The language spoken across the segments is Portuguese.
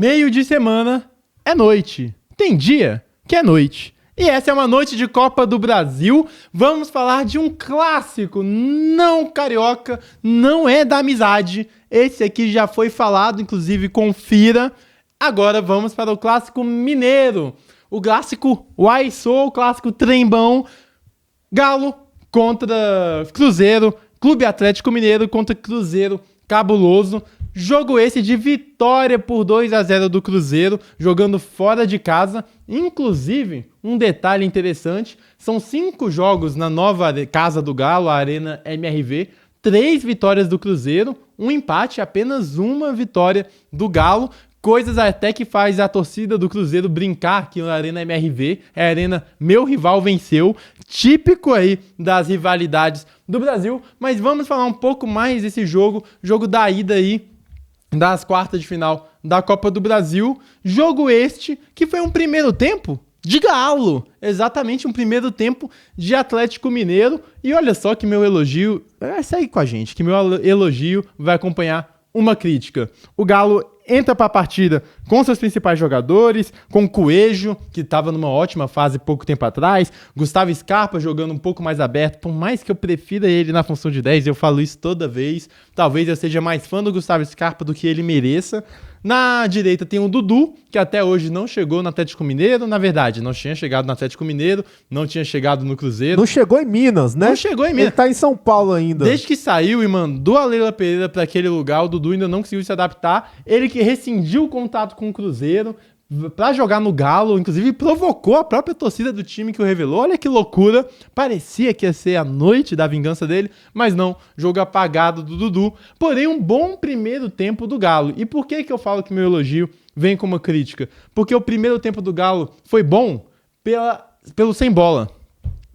Meio de semana é noite. Tem dia que é noite. E essa é uma noite de Copa do Brasil. Vamos falar de um clássico não carioca, não é da amizade. Esse aqui já foi falado, inclusive confira. Agora vamos para o clássico mineiro. O clássico Uai-Sou, o clássico Trembão. Galo contra Cruzeiro. Clube Atlético Mineiro contra Cruzeiro Cabuloso. Jogo esse de vitória por 2-0 do Cruzeiro, jogando fora de casa. Inclusive, um detalhe interessante, são 5 jogos na nova casa do Galo, a Arena MRV, 3 vitórias do Cruzeiro, um empate, apenas uma vitória do Galo. Coisas até que faz a torcida do Cruzeiro brincar aqui na Arena MRV, é a Arena Meu Rival Venceu, típico aí das rivalidades do Brasil. Mas vamos falar um pouco mais desse jogo da ida aí, das quartas de final da Copa do Brasil. Jogo este que foi um primeiro tempo de Galo. Exatamente, um primeiro tempo de Atlético Mineiro. E olha só que meu elogio... Segue com a gente, que meu elogio vai acompanhar uma crítica. O Galo entra para a partida com seus principais jogadores, com o Coelho, que estava numa ótima fase pouco tempo atrás, Gustavo Scarpa jogando um pouco mais aberto, por mais que eu prefira ele na função de 10, eu falo isso toda vez, talvez eu seja mais fã do Gustavo Scarpa do que ele mereça. Na direita tem o Dudu, que até hoje não chegou no Atlético Mineiro, na verdade, não tinha chegado no Atlético Mineiro, não tinha chegado no Cruzeiro. Não chegou em Minas, né? Não chegou em Minas. Ele tá em São Paulo ainda. Desde que saiu e mandou a Leila Pereira para aquele lugar, o Dudu ainda não conseguiu se adaptar. Ele que rescindiu o contato com o Cruzeiro para jogar no Galo, inclusive provocou a própria torcida do time que o revelou. Olha que loucura, parecia que ia ser a noite da vingança dele, mas não, jogo apagado do Dudu. Porém, um bom primeiro tempo do Galo. E por que eu falo que meu elogio vem com uma crítica? Porque o primeiro tempo do Galo foi bom pelo sem bola,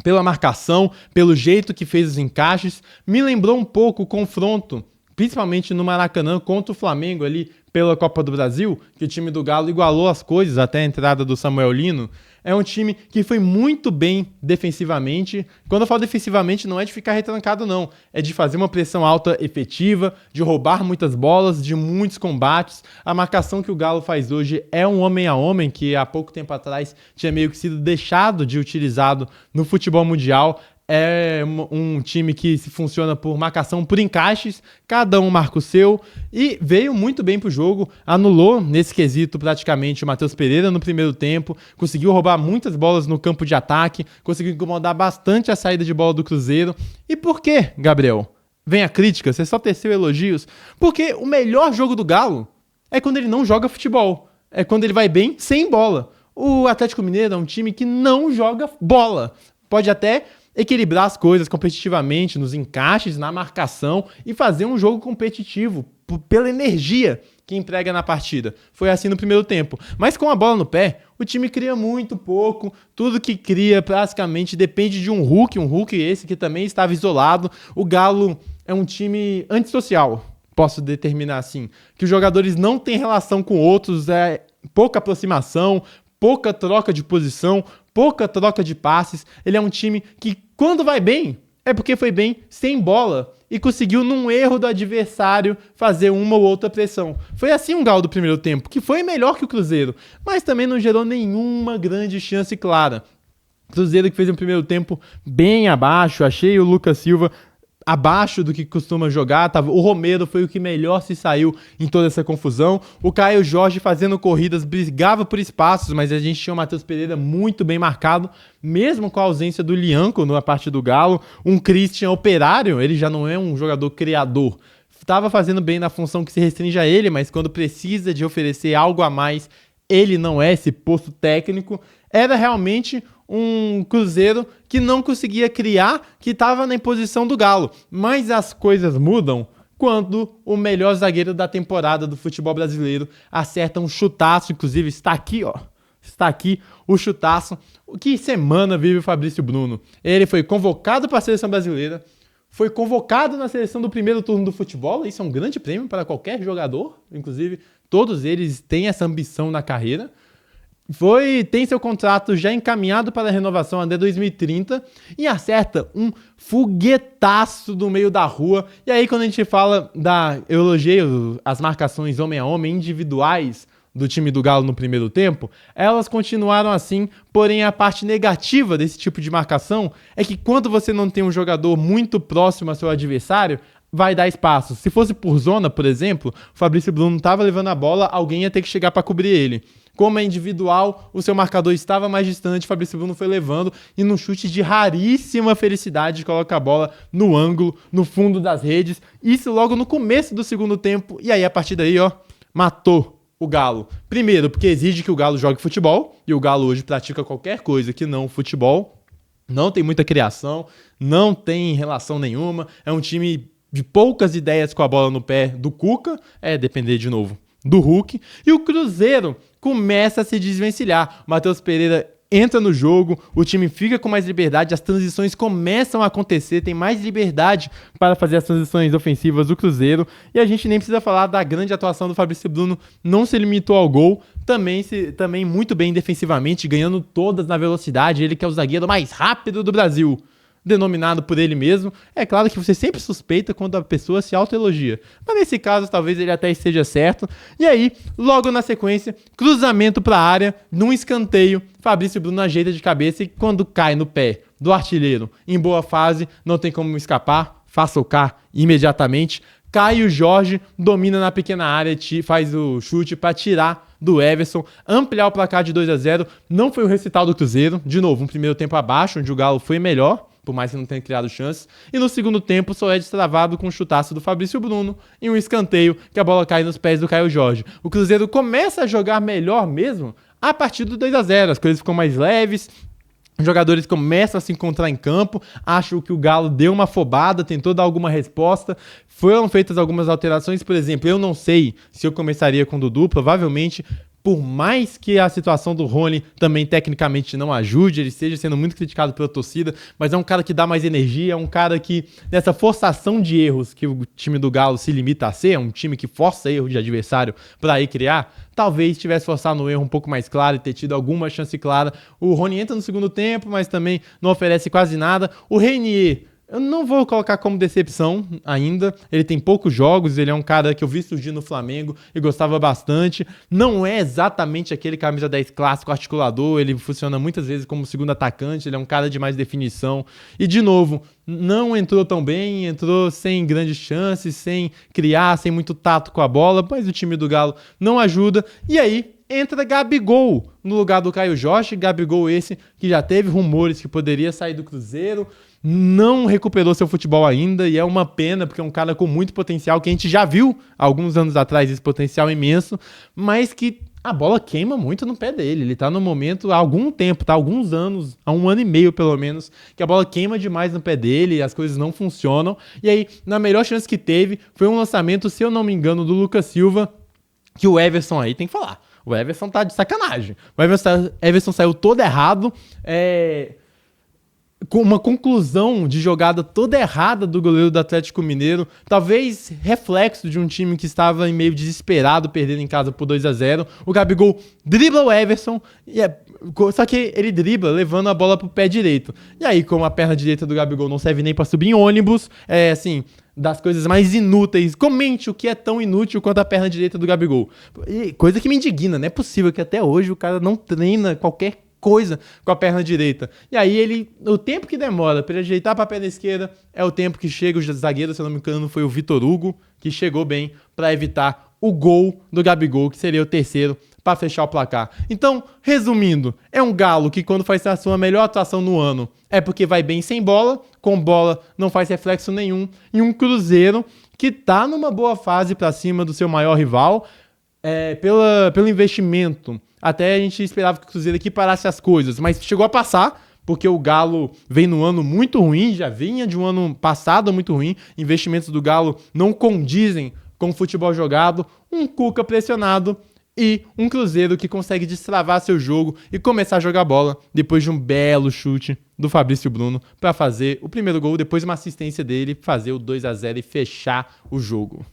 pela marcação, pelo jeito que fez os encaixes. Me lembrou um pouco o confronto, principalmente no Maracanã, contra o Flamengo ali pela Copa do Brasil, que o time do Galo igualou as coisas até a entrada do Samuel Lino. É um time que foi muito bem defensivamente. Quando eu falo defensivamente, não é de ficar retrancado, não. É de fazer uma pressão alta efetiva, de roubar muitas bolas, de muitos combates. A marcação que o Galo faz hoje é um homem a homem, que há pouco tempo atrás tinha meio que sido deixado de utilizado no futebol mundial. É um time que se funciona por marcação por encaixes, cada um marca o seu, e veio muito bem pro jogo, anulou nesse quesito praticamente o Matheus Pereira no primeiro tempo, conseguiu roubar muitas bolas no campo de ataque, conseguiu incomodar bastante a saída de bola do Cruzeiro. E por quê, Gabriel? Vem a crítica, você só teceu elogios? Porque o melhor jogo do Galo é quando ele não joga futebol, é quando ele vai bem sem bola. O Atlético Mineiro é um time que não joga bola, pode até equilibrar as coisas competitivamente, nos encaixes, na marcação e fazer um jogo competitivo pela energia que emprega na partida. Foi assim no primeiro tempo. Mas com a bola no pé, o time cria muito pouco. Tudo que cria praticamente depende de um Hulk esse que também estava isolado. O Galo é um time antissocial, posso determinar assim, que os jogadores não têm relação com outros, pouca aproximação, pouca troca de posição, pouca troca de passes. Ele é um time que, quando vai bem, é porque foi bem sem bola e conseguiu, num erro do adversário, fazer uma ou outra pressão. Foi assim um Galo do primeiro tempo, que foi melhor que o Cruzeiro, mas também não gerou nenhuma grande chance clara. Cruzeiro que fez um primeiro tempo bem abaixo, achei o Lucas Silva abaixo do que costuma jogar. O Romero foi o que melhor se saiu em toda essa confusão. O Caio Jorge fazendo corridas, brigava por espaços, mas a gente tinha o Matheus Pereira muito bem marcado, mesmo com a ausência do Lianco na parte do Galo. Um Christian operário, ele já não é um jogador criador. Estava fazendo bem na função que se restringe a ele, mas quando precisa de oferecer algo a mais, ele não é esse posto técnico. Era realmente um Cruzeiro que não conseguia criar, que estava na imposição do Galo. Mas as coisas mudam quando o melhor zagueiro da temporada do futebol brasileiro acerta um chutaço. Inclusive está aqui, ó. Está aqui o chutaço. Que semana vive o Fabrício Bruno? Ele foi convocado para a seleção brasileira, foi convocado na seleção do primeiro turno do futebol. Isso é um grande prêmio para qualquer jogador. Inclusive, todos eles têm essa ambição na carreira. Tem seu contrato já encaminhado para a renovação até 2030 e acerta um foguetaço do meio da rua. E aí, quando a gente fala eu elogiei as marcações homem a homem individuais do time do Galo no primeiro tempo, elas continuaram assim, porém a parte negativa desse tipo de marcação é que quando você não tem um jogador muito próximo ao seu adversário, vai dar espaço. Se fosse por zona, por exemplo, o Fabrício Bruno estava levando a bola, alguém ia ter que chegar para cobrir ele. Como é individual, o seu marcador estava mais distante, o Fabrício Bruno foi levando e num chute de raríssima felicidade coloca a bola no ângulo, no fundo das redes. Isso logo no começo do segundo tempo e aí a partir daí, matou o Galo. Primeiro, porque exige que o Galo jogue futebol e o Galo hoje pratica qualquer coisa que não futebol. Não tem muita criação, não tem relação nenhuma. É um time de poucas ideias com a bola no pé do Cuca, depender de novo do Hulk, e o Cruzeiro começa a se desvencilhar. O Matheus Pereira entra no jogo, o time fica com mais liberdade, as transições começam a acontecer, tem mais liberdade para fazer as transições ofensivas do Cruzeiro, e a gente nem precisa falar da grande atuação do Fabrício Bruno, não se limitou ao gol, também muito bem defensivamente, ganhando todas na velocidade, ele que é o zagueiro mais rápido do Brasil, denominado por ele mesmo. É claro que você sempre suspeita quando a pessoa se autoelogia, mas nesse caso talvez ele até esteja certo. E aí, logo na sequência, cruzamento para a área, num escanteio, Fabrício Bruno ajeita de cabeça e quando cai no pé do artilheiro, em boa fase, não tem como escapar, faz socar imediatamente. Caio Jorge domina na pequena área, faz o chute para tirar do Everson, ampliar o placar de 2-0. Não foi o recital do Cruzeiro, de novo, um primeiro tempo abaixo, onde o Galo foi melhor, por mais que não tenha criado chances. E no segundo tempo, só é destravado com um chutaço do Fabrício Bruno e um escanteio que a bola cai nos pés do Caio Jorge. O Cruzeiro começa a jogar melhor mesmo a partir do 2-0. As coisas ficam mais leves, os jogadores começam a se encontrar em campo, acham que o Galo deu uma afobada, tentou dar alguma resposta, foram feitas algumas alterações. Por exemplo, eu não sei se eu começaria com o Dudu, provavelmente, por mais que a situação do Rony também tecnicamente não ajude, ele esteja sendo muito criticado pela torcida, mas é um cara que dá mais energia, é um cara que, nessa forçação de erros que o time do Galo se limita a ser, é um time que força erro de adversário para ir criar, talvez tivesse forçado no erro um pouco mais claro e ter tido alguma chance clara. O Rony entra no segundo tempo, mas também não oferece quase nada. O Reinier, eu não vou colocar como decepção ainda, ele tem poucos jogos, ele é um cara que eu vi surgir no Flamengo e gostava bastante, não é exatamente aquele camisa 10 clássico articulador, ele funciona muitas vezes como segundo atacante, ele é um cara de mais definição, e de novo, não entrou tão bem, entrou sem grandes chances, sem criar, sem muito tato com a bola, mas o time do Galo não ajuda, e aí entra Gabigol no lugar do Caio Jorge, Gabigol esse que já teve rumores que poderia sair do Cruzeiro, não recuperou seu futebol ainda e é uma pena porque é um cara com muito potencial que a gente já viu alguns anos atrás, esse potencial imenso, mas que a bola queima muito no pé dele. Ele tá no momento há algum tempo, tá? Há alguns anos, há 1 ano e meio pelo menos, que a bola queima demais no pé dele, as coisas não funcionam. E aí, na melhor chance que teve, foi um lançamento, se eu não me engano, do Lucas Silva, que o Everson aí tem que falar. O Everson tá de sacanagem. O Everson saiu todo errado, com uma conclusão de jogada toda errada do goleiro do Atlético Mineiro, talvez reflexo de um time que estava em meio desesperado, perdendo em casa por 2-0. O Gabigol dribla o Everson, só que ele dribla levando a bola pro pé direito. E aí, como a perna direita do Gabigol não serve nem para subir em ônibus, das coisas mais inúteis. Comente o que é tão inútil quanto a perna direita do Gabigol. E coisa que me indigna, não é possível que até hoje o cara não treina qualquer coisa com a perna direita. E aí o tempo que demora para ele ajeitar para a perna esquerda é o tempo que chega o zagueiro, se eu não me engano, foi o Vitor Hugo, que chegou bem para evitar o gol do Gabigol, que seria o terceiro para fechar o placar. Então, resumindo, é um Galo que quando faz a sua melhor atuação no ano é porque vai bem sem bola, com bola não faz reflexo nenhum, e um Cruzeiro que tá numa boa fase para cima do seu maior rival, pelo investimento. Até a gente esperava que o Cruzeiro aqui parasse as coisas, mas chegou a passar, porque o Galo vem num ano muito ruim, já vinha de um ano passado muito ruim, investimentos do Galo não condizem com o futebol jogado, um Cuca pressionado e um Cruzeiro que consegue destravar seu jogo e começar a jogar bola depois de um belo chute do Fabrício Bruno para fazer o primeiro gol, depois uma assistência dele, fazer o 2-0 e fechar o jogo.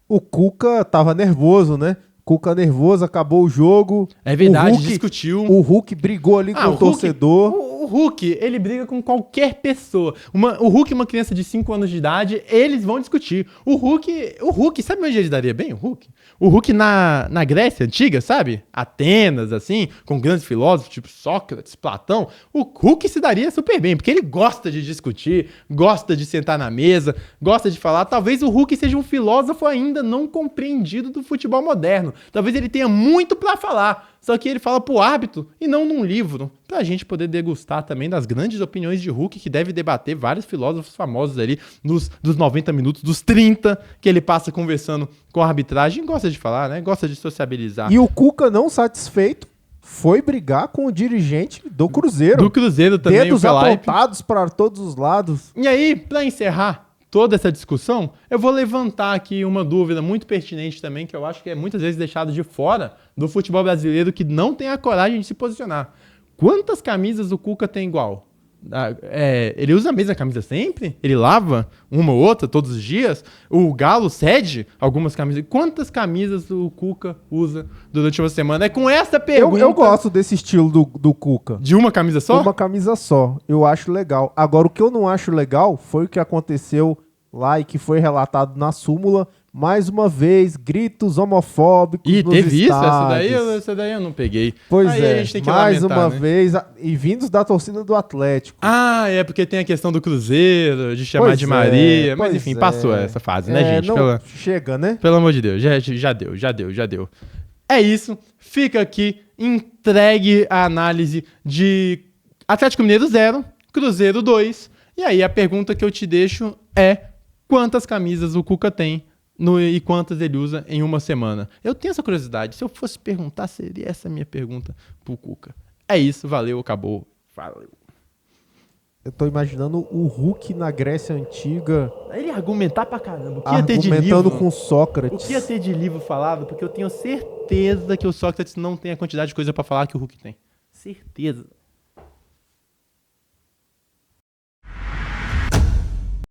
O Cuca tava nervoso, né? Cuca nervoso, acabou o jogo. É verdade, discutiu. O Hulk brigou ali com o torcedor. O Hulk, ele briga com qualquer pessoa. O Hulk e uma criança de 5 anos de idade, eles vão discutir. O Hulk, sabe onde ele daria bem, o Hulk? O Hulk na Grécia Antiga, sabe? Atenas, assim, com grandes filósofos, tipo Sócrates, Platão. O Hulk se daria super bem, porque ele gosta de discutir, gosta de sentar na mesa, gosta de falar. Talvez o Hulk seja um filósofo ainda não compreendido do futebol moderno. Talvez ele tenha muito pra falar, só que ele fala pro árbitro e não num livro, pra gente poder degustar também das grandes opiniões de Hulk, que deve debater vários filósofos famosos ali dos 90 minutos, dos 30 que ele passa conversando com a arbitragem. Gosta de falar, né? Gosta de sociabilizar. E o Cuca, não satisfeito, foi brigar com o dirigente do Cruzeiro. Do Cruzeiro também, dedos o Felipe. apontados para todos os lados. E aí, pra encerrar toda essa discussão, eu vou levantar aqui uma dúvida muito pertinente também, que eu acho que é muitas vezes deixado de fora do futebol brasileiro, que não tem a coragem de se posicionar. Quantas camisas o Cuca tem igual? Ele usa a mesma camisa sempre? Ele lava uma ou outra todos os dias? O Galo cede algumas camisas? Quantas camisas o Cuca usa durante uma semana? É com essa pergunta... Eu gosto desse estilo do Cuca. De uma camisa só? Uma camisa só. Eu acho legal. Agora, o que eu não acho legal foi o que aconteceu lá e que foi relatado na súmula. Mais uma vez, gritos homofóbicos nos teve estádios. isso? Essa daí eu não peguei. Pois aí é, a gente tem que mais lamentar, uma né? vez, e vindos da torcida do Atlético. Ah, é porque tem a questão do Cruzeiro, de chamar Pois de é, Maria. Mas pois enfim, é. passou essa fase, né, gente? Não, chega, né? Pelo amor de Deus, já deu. É isso, fica aqui entregue a análise de Atlético Mineiro 0, Cruzeiro 2. E aí a pergunta que eu te deixo é: quantas camisas o Cuca tem e quantas ele usa em uma semana? Eu tenho essa curiosidade. Se eu fosse perguntar, seria essa a minha pergunta pro Cuca. É isso, valeu, acabou. Valeu. Eu tô imaginando o Hulk na Grécia Antiga Ele argumentar pra caramba. O que ia ter de argumentando livro? com Sócrates. O que ia ter de livro falado? Porque eu tenho certeza que o Sócrates não tem a quantidade de coisa pra falar que o Hulk tem. Certeza.